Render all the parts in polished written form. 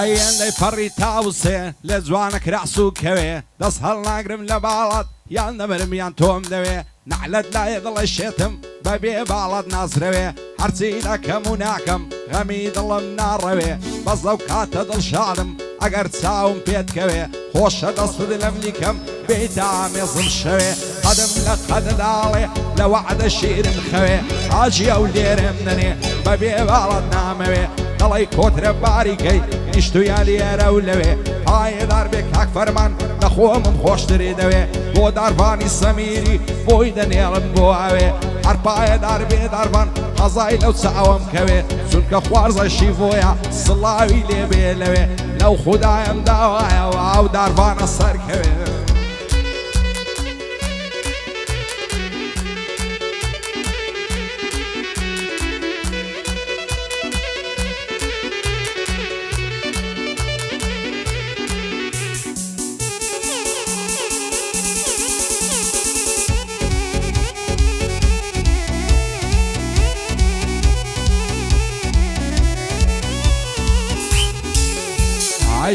ئەندەی پەڕی تاوسێ لە جوانە کراسو کەوێ دەست هەڵ ناگرم لە باڵات یان دەمرم یان تۆم دەوێ نعلت لایە دڵە شێتم بەبێ باڵات نازرەوێ هەرچی دەکەم و ناکەم غەمی دڵم ناڕەوێ بەس لەو کاتە دڵشادم ئەگەر چاوم پێتکەوێ خۆشە دەستت لەم لیکەم بێتە ئامێزم شەوێ قەدم لە قەدەداڵێ لە وەعدە شیرم خەوێ ئاجی ئەو لێرەم نەنێ بەبێ باڵات نامەوێ دەڵی کۆترە باریکەی نیشتویان لێرە و لەوێ پایەدار بێ کاک فەرمان لە خۆمم خۆشتری دەوێ بۆ داربانی سەمیری بۆی دەنێڵم بۆ ئەوێ هەر پایەدار بێ داربان هەزای لەو چاوەم کەوێ چونکە خوارزە شیڤۆیە سڵاوی لێ بێ لەوێ لەو خودایم داوایەوە ئەو داربانە سەرکەوێ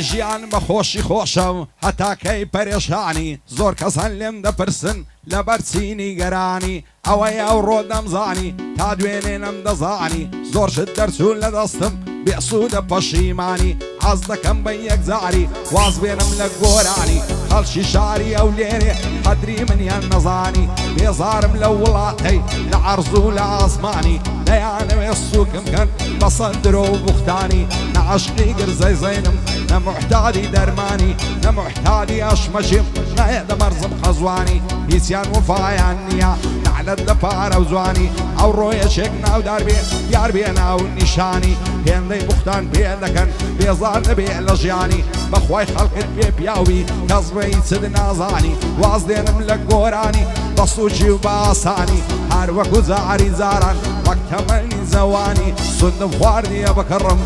ژیان بە خۆشی خۆشەم هەتاکەی پەرێشانی زۆر کەسان لێم دەپرسن لەبەر چینی گەرانی ئەوەی ئەو ڕۆ دەمزانی تا دوێنێنم دەزانی زۆر شت دەرچوون لە دەستم بێسوودە پەشیمانی حەز دەکەم بە یەکجاری واز بێنم لە گۆرانی خەڵکی شاری ئەو لێرێ قەدری منیان نەزانی بێزارم لە وڵاتەی لە عەرزوو لە ئاسمانی دەیانەوێ سووکم کەن بە سەندرۆ و بوختانی نە عەشقی گرزەی زەینم نە موحتادی دەرمانی نە موحتادی ئەشمەشیم نایە دەمەرزم خەزوانی هیچیان وفایان نییە لەعنەت لە پارە و جوانی ئەو ڕۆیەشێک ناودار بێ یار بێ ناو نیشانی هێندەی بوختان پێ دەکەن بێزار نەبێ لە ژیانی بەخوای خەڵکت پێ پیاوی کەس بەی چت نازانی واز دێنم لە گۆرانی بە سووچی و بە ئاسانی هەر وەکو جاری جاران وەک تەمەنی زەوانی سوندم خواردیە بکڕم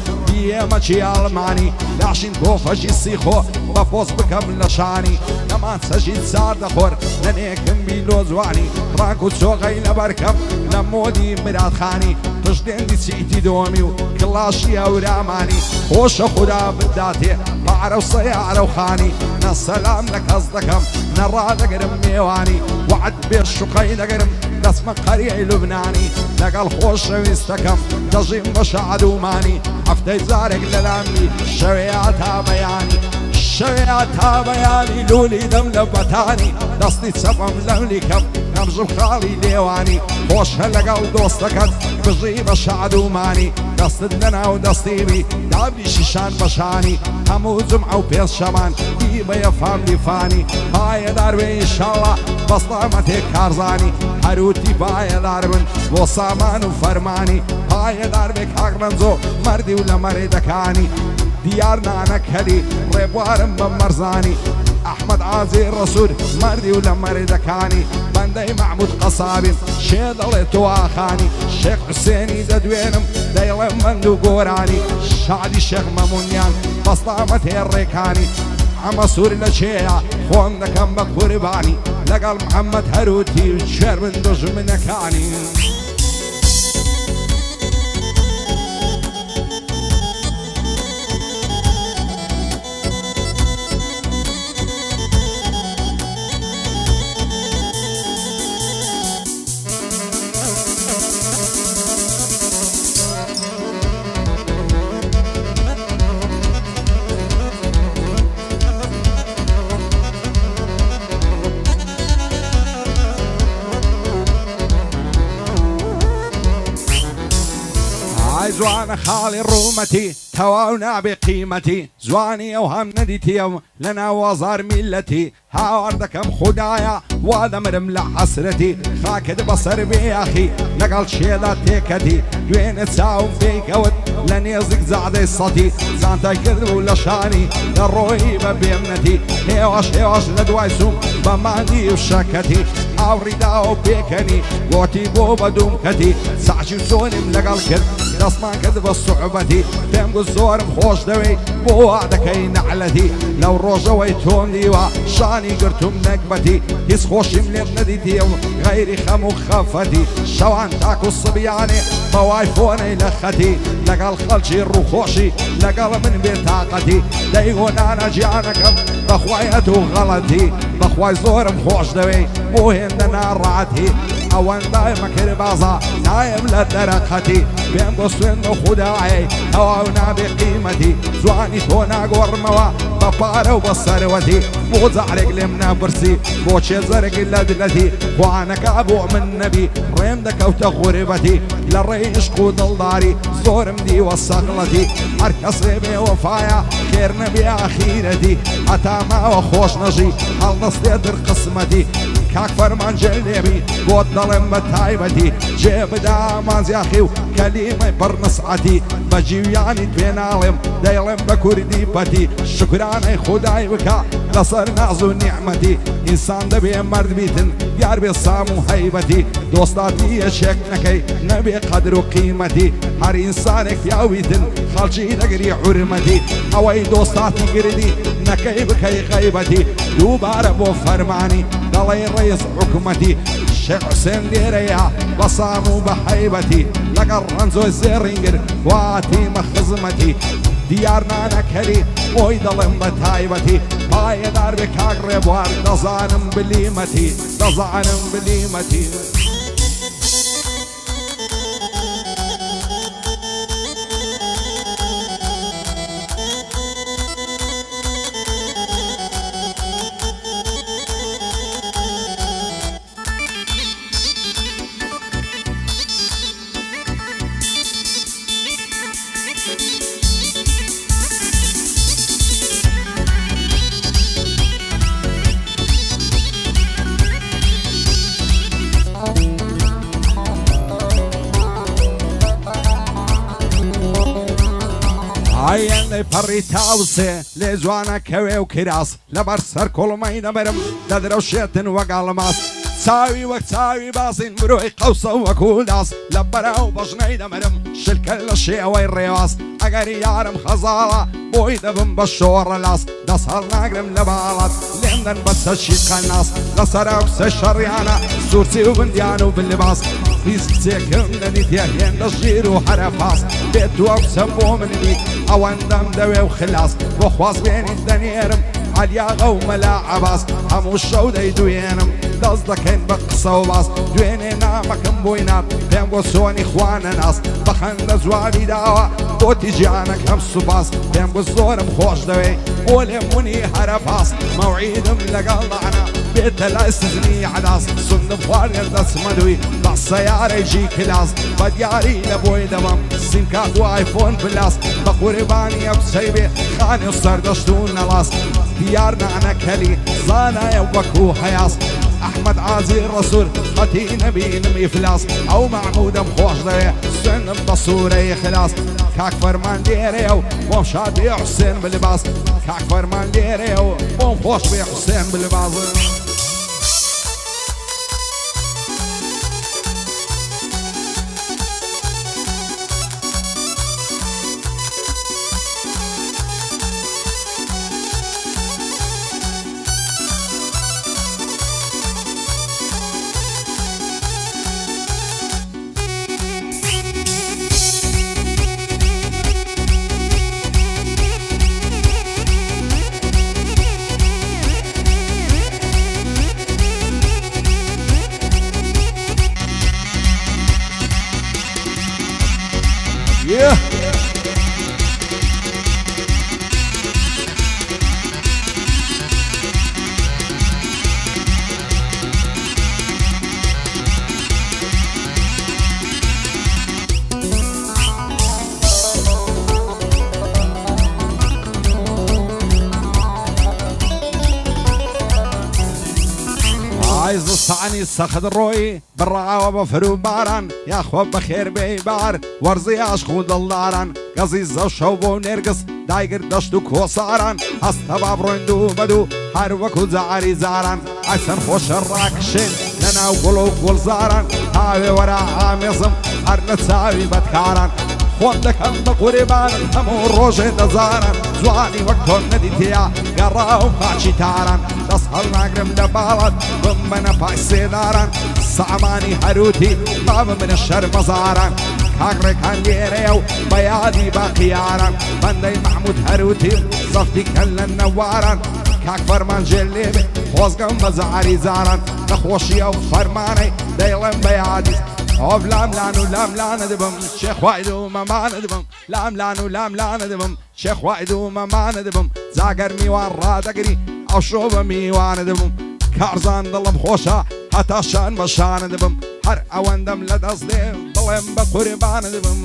ئێمەچی ئاڵمانی لاشین کۆفەشی سیخۆ بە پۆست بکەم لە شانی نەمان سەژی چار دەخۆر لەنێکم بیلۆ جوانی ڕاک و چۆغەی لەبەرکەم لە مۆدی مرادخانی پشتێندی چیتی دۆمی و کڵاشی ئەورامانی خۆشە خوددا بداتێ بەعرە و سەیارە و خانی نە سەلام لە کەس دەکەم نە ڕادەگرم میێوانی وعد بێ شوقەی دەگرم دەسمە قەریەی لوبنانی لەگەڵ خۆشەویستەکەم دەژیم بە شەعدومانی هەفتەی جارێک لەلامی شەوەیە تا بەیانی شەوەیە تا بەیانی لولی دەم لە بەتانی دەستی چەپەم لەم لیکەم نەمژم خاڵی لێوانی خۆشە لەگەڵ دۆستەکەت بژی بە شەعدومانی دەستت لەناو دەستیبی دابی شیشان بەشانی هەموو جمعە و پێش شەمان ئی بەیە فاملی فانی پایەدار بێ ئینشاڵڵا بەسڵامەتێک کارزانی هەروتی پایەدار بن بۆ سامان و فەرمانی پایەدار بێ کاک مەنجۆ مەردی و لە مەرێدەکانی دیار نانەکەلی ڕێبوارم بە مەرزانی ئەحمەد ئازی ڕەسوول مەردی و لە مەرێدەکانی بەندەی مەحموود قەسابیم شێ دەڵێ تۆ ئاخانی شێخ حوسێنی دەدوێنم دەیڵێ مەند و گۆرانی شادی شێخ مەمونیان بەسڵامەت هێڕێکانی ئەمە سوور لە چێە خۆم دەکەم بە قوربانی لەگەڵ محەممەد هەروتی و شێر من دژمنەکانی جوانە خاڵی ڕوومەتی تەواو نابێ قیمەتی جوانی ئەو هەم نەدیتیم لە ناوازار میلەتی هاوار دەکەم خوددایە وا دەمرم لە حەسرەتی خاکت بەسەر بێ یاخی لەگەڵ شێدا تێکەتی دوێنێ چاوم پێیکەوت لە نێزیک زادەی سەتی زانتای کردبوو لە شانی لە ڕۆیی بە بێمنەتی هێواش هێواش لە دوای سوم بە ماندی و شەکەتی ئاوڕیدا و پێکەنی گۆتی بۆ بە دوومکەتی ساچی و چۆنیم لەگەڵ کرد دەستمان کرد بە سوحبەتی پێم گوت زۆرم خۆش دەوێت بۆ وا دەکەی نەعلەتی لەو ڕۆژەوەی تۆم دیوە شان شەوانی گرتوم نەکبەتی هیچ خۆشیم لێت نەدیتیە و غەیری خەم و خەفەتی شەوان تاک و سبیانێ بەوای فۆنەی لە خەتی لەگەڵ خەڵکی ڕووخۆشی لەگەڵ من بێتاقەتی دەیگۆنانە گیانەکەم بەخوای ئەتو غەڵەتی بەخوای زۆرم خۆش دەوێ بۆ هێندە ناڕاتی ئەوەندای مەکرد بازا نایم لە دەرەقەتی بێم بۆ سوێن بە خودایە ئەواو نابێ قیمەتی جوانی تۆ ناگۆڕمەوە بە پارە و بە سەروەتی بۆ جارێک لێم نەبرسی بۆ چێزەرێک لە دلەتی خوانەکە بۆ من نەبی ڕێم دەکەوتە غوربەتی لە ڕێی عشق و دڵداری زۆرم دیوە سەغڵەتی هەر کەسێ بێ وەفایە خێر نەبێ ئاخیرەتی هەتا ماوە خۆش نەژی هەڵدەستێتر قسمەتی کاک فەرمان جێلێبی بۆت دەڵێم بە تایبەتی جێبدا ئامانج یاخی و کەلیمەی پڕ نسعەتی بە جیویانی توێ ناڵێم دەیڵێم بە کوردی پەتی شکرانەی خودای بکە لەسەر ناز و نیعمەتی ئینسان دەبێ مەرد بیتن یار بێ سام و هەیبەتی دۆستاتی یەشێک نەکەی نەبێ قەدر و قیمەتی هەر ئینسانێک پیاویتن خەڵکی دەگری حورمەتی ئەوەی دۆستاتی گردی نەکەی بکەی غەیبەتی دووبارە بۆ فەرمانی دەڵێ ڕێز حکومەتی شێخ حوسێن لێرەیە بە سام و بە هەیبەتی لەگەڵ ڕەنجۆی زێڕینگر واتیمە خزمەتی دیار نانەکەری بۆی دەڵێم بە تایبەتی پایەدار بێ کاک ڕێبوار دەزانم بلیمەتی دەزانم بلیمەتی ئایەن لەی پەڕی تاوسێ لێ جوانە کەوێ و کراس لەبەر سەر کوڵمەی دەبەرم دەدرەوشێتن وەگەڵ ماس چاوی وەک چاوی بازین مرۆی قەوسە وەکو داس لە بەرەو بەژنەی دەمەرم شلکە لە شێوەی ڕێواز ئەگەری یارم خەزاڵە بۆی دەبم بە شۆڕە لاس دەست هەڵ ناگرم لە باڵات لێندەن بە چەشی قەناس لەسەرا کسە شەڕیانە سوورچی و بندیان و بلباس هیچ کچێکم نەدیتە هێندە ژیر و هەرەپاس بێت دووە کچەم بۆ منبی ئەوەندەم دەوێ و خلاص بۆ خواست بێنیت دەنێرم عەلیاغە و مەلا عەباس هەموو شەو دەیدوێنم دەست دەکەین بە قسە و باس دوێنێ نامەکەم بۆی نات پێم بۆ سۆنی خوانە ناس بەخەندە جوابی داوە بۆتی گیانەکەم سوپاس پێم بۆ زۆرم خۆش دەوێ بۆ لێمونی هەرەپاس مەوعیدم لەگەڵ لەعنە بێتە لای سزنی عەداس سندم خوارێ دەچمەدووی بە سەیارێکی کلاس بە دیاری لە بۆی دەبەم سیمکارد و ئایفۆن پلاس بە قوربانی ئەو کچەی بێ خانی و سەردەشت و نەڵاس دیار نانەکەلی زانایە وەکو هەیاس ئەحمەد عازی ڕەسوول خەتی نەبینم ئیفلاس ئەو مەحموودەم خۆش دەوێ سوێنم بە سوورەی خلاس کاک فەرمان لێرەیە و بۆم شاد بێ حوسێن بلباس کاک فەرمان لێرەیە و بۆم خۆش بێ حوسێن بلباس زستانی سەخت ڕۆی بڕاوە بە فرو باران یاخۆ بەخێر بێیبار وەرزی عاشق و دڵداران گەزی زەو شەو بۆ نێرگس دایگر دەشت و کۆساران هەستە با بڕۆین دوو بەدوو هەر وەکو جاری زاران ئەچەند خۆشە ڕاکشێن لەناو گوڵ و گوڵزاران تاوێ وەرە ئامێزم هەر لە چاوی بەدکاران خۆم دەکەم بە قوربانم هەموو ڕۆژێ دەزانن جوانی وەک تۆم نەدیتەیە گەڕا و خاچی تاران دەست هەڵناگرم لە باڵت بم بەنە پای سێداران سامانی هەروتی با بمنە شەرمەزاران کاکڕێکان لێرەیە و بە یادی باقییاران بەندەی محمود هەروتی زەفتی کەل لە نەواران کاک فەرمانجێ لێبێ خۆزگەم بە زاری زاران نەخۆشیە و فەرمانەی دەیڵێم بە یادی ئۆف لام لان و لام لانە دەبم شێخوای و مەمانە دەبم لام لان و لام لانە دەبم شێخوای و مەمانە دەبم جاگەر میوان ڕادەگری ئەو شۆ بە میوانە دەبم کارزان دڵم خۆشە هەتا شان بە شانە دەبم هەر ئەوەندەم لە دەست دێ بڵێم بە قوربانە دەبم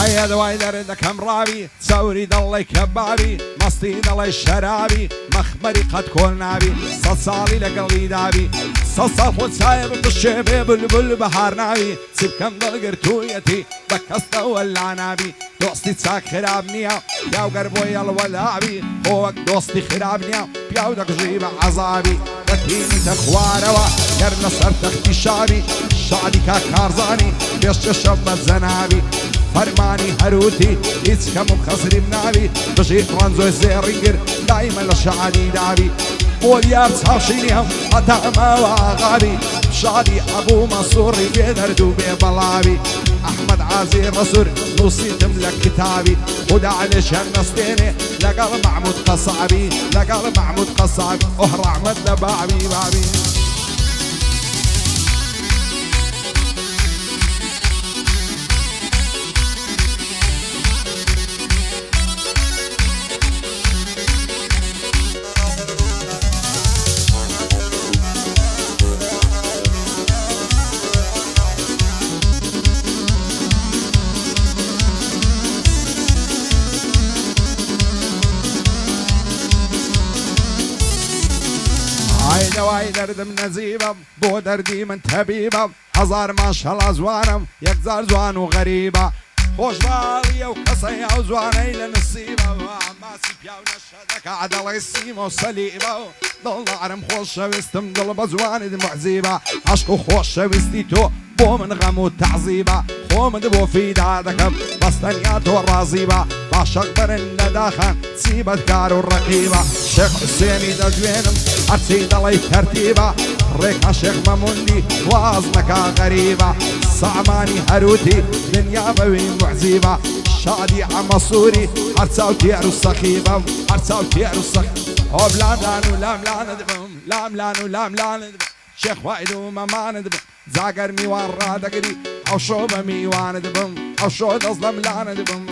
ئایا دوای دەرێ دەکەم ڕاوی چاوری دەڵی کەبابی مەستی دەڵی شەرابی مەخمەری قەت کۆل نابی سەد ساڵی لەگەڵی دابی سەد ساڵ خۆ چایە بپشێ بێ بولبول بەهار ناوی چی بکەم دڵگرتوویەتی بە کەستەوە لا نابی دۆستی چاک خراب نییە پیاوگەر بۆ هێڵوەلاوی خۆ وەک دۆستی خراب نییە پیاو دەکژی بە عەزابی دەتینیتە خوارەوە گەر لەسەر تەختی شاوی شادی کاک کارزانی پێشچەشە بە جەنابی فەرمانی هەروتی هیچ کەم و خەسریم ناوی بژی ڕەنجۆی زێڕینگر دایمە لە شعانی داوی بۆ دیار چاوشینی هەم هەتا ئەماوە ئاغابی شادی ئەبوو مەسووڕی بێ دەرد و بێ بەڵاوی ئەحمەد عازی ڕەسوور نووسیتم لە کتابی خدا لێشیان نەستێنێ لەگەڵ محمود قەسابی لەگەڵ محمود قەسابی ئۆه ڕەحمەت لە بابی بابی دەوای دەردم نەزیبم بۆ دەردی من تەبیبم هەزار ماشەڵا زوانم یەکجار جوان و غەریبە خۆشباڵیە و کەسەی ئەو جوانەی لە نسیبە ماسی پیاو نەشەدەکە دەڵێ سیمە و سەلیبە و دڵدارم خۆشەویستم دڵ بە جوانت معزیبە عەشق و خۆشەویستی تۆ بۆ من غەم و تەعزیبە خۆمت بۆ فیدا دەکەم بەستەنیا تۆ ڕازیبە باشەق بەرن لە داخان چی بەدکار و ڕەقیبە شێخ حوسێنی دەجوێنم هەرچی دەڵی تەرتیبە ڕێکا شێخ مەموندی واز نەکا غەریبە سامانی هەروتی دنیا بەوی معزیبە شادی ئەمە سووری هەرچاو تێر و سەخیبە هەرچاو تێر و سەخ ئۆب لام لان و لام لانە دەبم لام لان و لام لانە دەبم شێخوای و مەمانە دەبم جاگەر میوان ڕادەگری ئەو شۆ بە میوانە دەبم ئەو شۆ دەست لەم لانە دەبم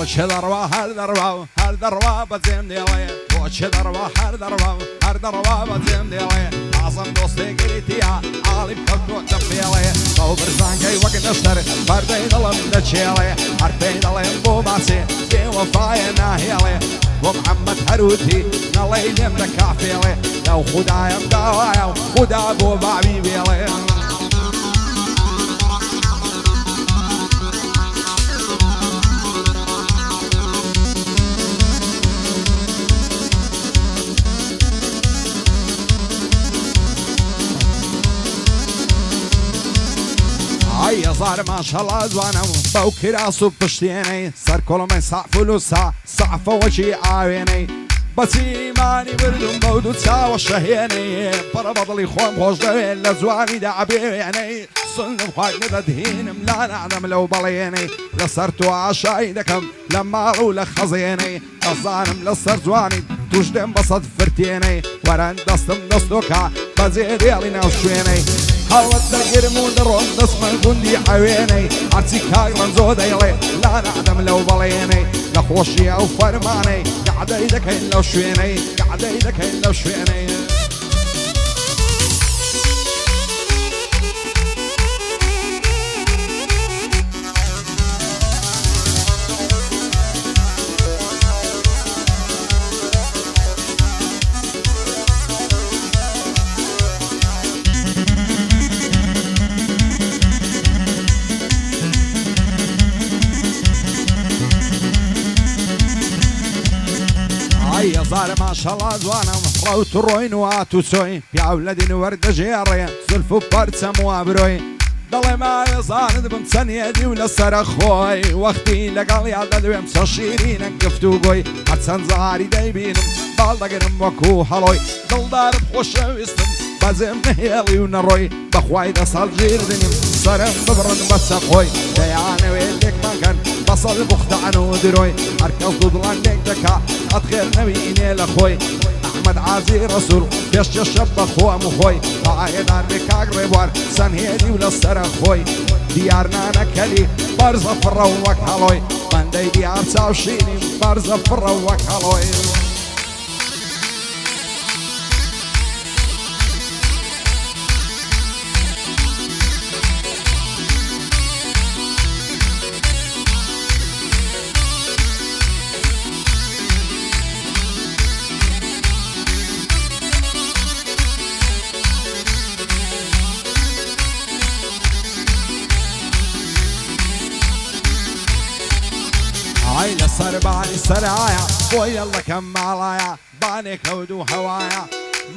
بۆچێ دەڕوا هەر دەڕوا بەجێم دێڵێ بۆچێ دەڕوا هەر دەڕوا بەجێم دێڵێ ئازم دۆستێگریتیە ئاڵی بکەوتۆتە پێڵێ بەو برزانگەی وەک نەشتەر بەردەی دڵم دەچێڵێ هەر پێی دەڵێم بۆ ماچێ بێوەفایە ناهێڵێ بۆ محەممەد هەروتی نەڵێی لێم دەکافێڵێ لەو خودایم داوایە و خودا بۆ بابی بێڵێ هەزار ماشەڵا جوانم بەو کراس و پشتێنەی سەر کۆڵمەی سافل و سافەوەکی ئاوێنەی بەچیمانی بردم بەو دوو چاوە شەهێنەی پڕە بەدڵی خۆم خۆش دەوێت لە جوانی دابێنەی سندم خوای نەدەدهێنم لا نعدەم لەو بەڵێنەی لەسەر تۆ ئاشایی دەکەم لە ماڵ و لە خەزێنەی دەزانم لەسەر جوانی توش دێم بەسەد فرتێنەی وەرەن دەستم دەستۆکە بەجێ دێڵی ناو شوێنەی هەڵت دەگرم و دەڕۆم دەستمە گوندی حەوێنەی هەرچی کاک ڕەنجۆ دەیڵێ لا نعدەم لەو بەڵێنەی لە خۆشی ئەو فەرمانەی قعدەی دەکەین لەو شوێنەی قعدەی دەکەین لەو شوێنەی زارە ماشەڵا جوانم ڕەوت و ڕۆین و هات و چۆی پیاو لە دین وەردەژێڕێ زولف و پەرچەم و ئابرۆی دەڵێ مایە زانت بم چەندێدی و لەسەرە خۆی وەختی لەگەڵ یا دەدوێم چە شیرینە گفت و گۆی هەرچەند زاری دەیبینم باڵ دەگرم وەکو هەڵۆی دڵدارم خۆشەویستم بەجێم نەهێڵی و نەڕۆی بەخوای دەسەڵ ژیردنیم سەرم ببڕن بە چەقۆی دەیانەوێت لێکمەکەن بەسەڵ بوختەعن و درۆی هەرکەس دوو دڵان لێک دەکا ئەتخێر نەبینێ لە خۆی ئەحمەد عازی ڕەسوول پێشکە شەب بە خۆم و خۆی ئاهێدار بێ کاک ڕێبوار سەنهێدی و لەسەرە خۆی دیار نانەکەلی بەرزە فڕە و وەک هەڵۆی بەندەی دیار چاوشینیم بەرزە فڕە و وەک هەڵۆی ئای لەسەر بانی سەرایە بۆی یەڵەکەم ماڵایە بانێک هەود و هەوایە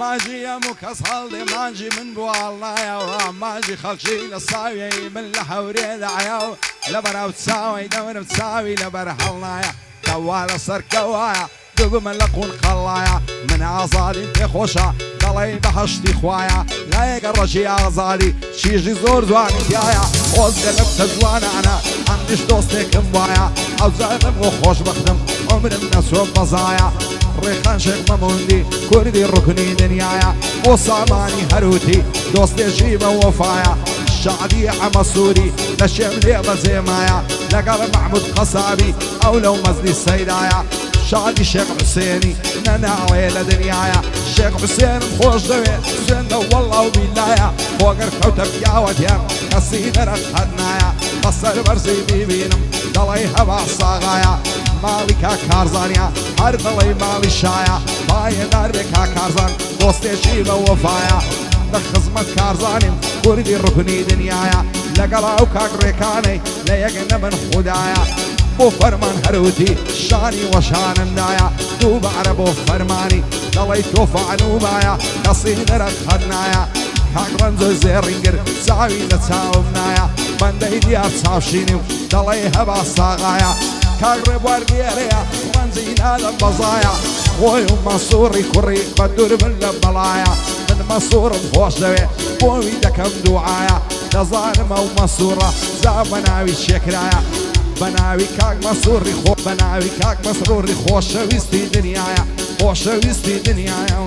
ماژی هەموو کەس هەڵدێ مانجی من بۆ هەڵنایەوە ماژی خەڵکی لە ساویەی من لە هەورێدایە و لە بەراو چاوی دەورم چاوی لەبەر هەڵنایە کەوا لەسەر کەوایە دووبمە لە قون قەڵایە من ئازادیم پێخۆشە دەڵێی بەهەشتی خوایە لایەکە ڕەشی ئازادی چیژی زۆر جوانی تایە خۆزگە لە بتە جوانانە هەندیش دۆستێکم وایە ئەو جارم بۆ خۆشبەختم عمرم نەچۆ بەزایە ڕێخان شێک مەموندی کوردی ڕوکنی دنیایە بۆ سامانی هەروتی دۆستێکی بە وەفایە شادی ئەمە سووری لە شێم لێ بەجێمایە لەگەڵ مەحموود قەسابی ئەو لەو مەزنی سەیدایە شادی شێخ حوسێنی نەناڵێ لە دنیایە شێخ حوسێنم خۆش دەوێت سوێندە وەڵڵا و بیلایە خۆگەر کەوتە پیاوەتیان کەسی نەرەت هەرنایە بەسەر بەرزی بیبینم دەڵێ هەوا ساغایە ماڵی کا کارزانیا هەر دەڵێ ماڵی شایە پایەدار بێ کا کارزان دۆستێکی بە وەفایە لە خزمەت کارزانیم کوردی ڕوکنی دنیایە لەگەڵ ئەو کاک ڕێکانەی لە یەک نەبن خودایە بۆ فەرمان هەروتی شانی وەشانمدایە دووبارە بۆ فەرمانی دەڵێ تۆ فەعلوبایە کەسی نەرەت هەرنایە کاک ڕەنجۆی زێڕینگر چاوی لە چاوم نایە بەندەی دیار چاوشینی و دەڵێ هەبا ساغایە کاک ڕێبوار گێرەیە ڕەنجی نادەم بەزایە خۆی و مەسووڕی کوڕی بە دووربن لە بەڵایە من مەسوورم خۆش دەوێ بۆوی دەکەم دوعایە دەزانم ئەو مەسوورە جا بە ناوی شێکرایە بەناوی کاک مەسووڕی خۆ بەناوی کاک مەسرۆڕی خۆشەویستی دنیایە خۆشەویستی دنیایە